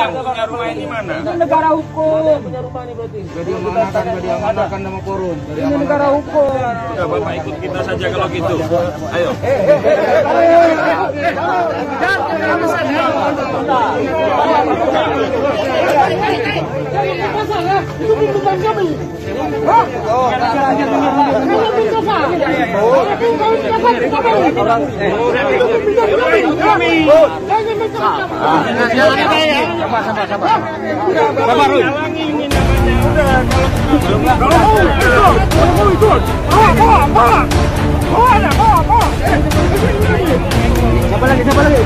yang punya rumah ini mana? Ini negara hukum. Punya rumah ini berarti. Jadi diamanahkan nama korun. Ini negara hukum. Ya Bapak ikut kita saja kalau gitu. Ayo. Itu bukan kami. Siapa lagi?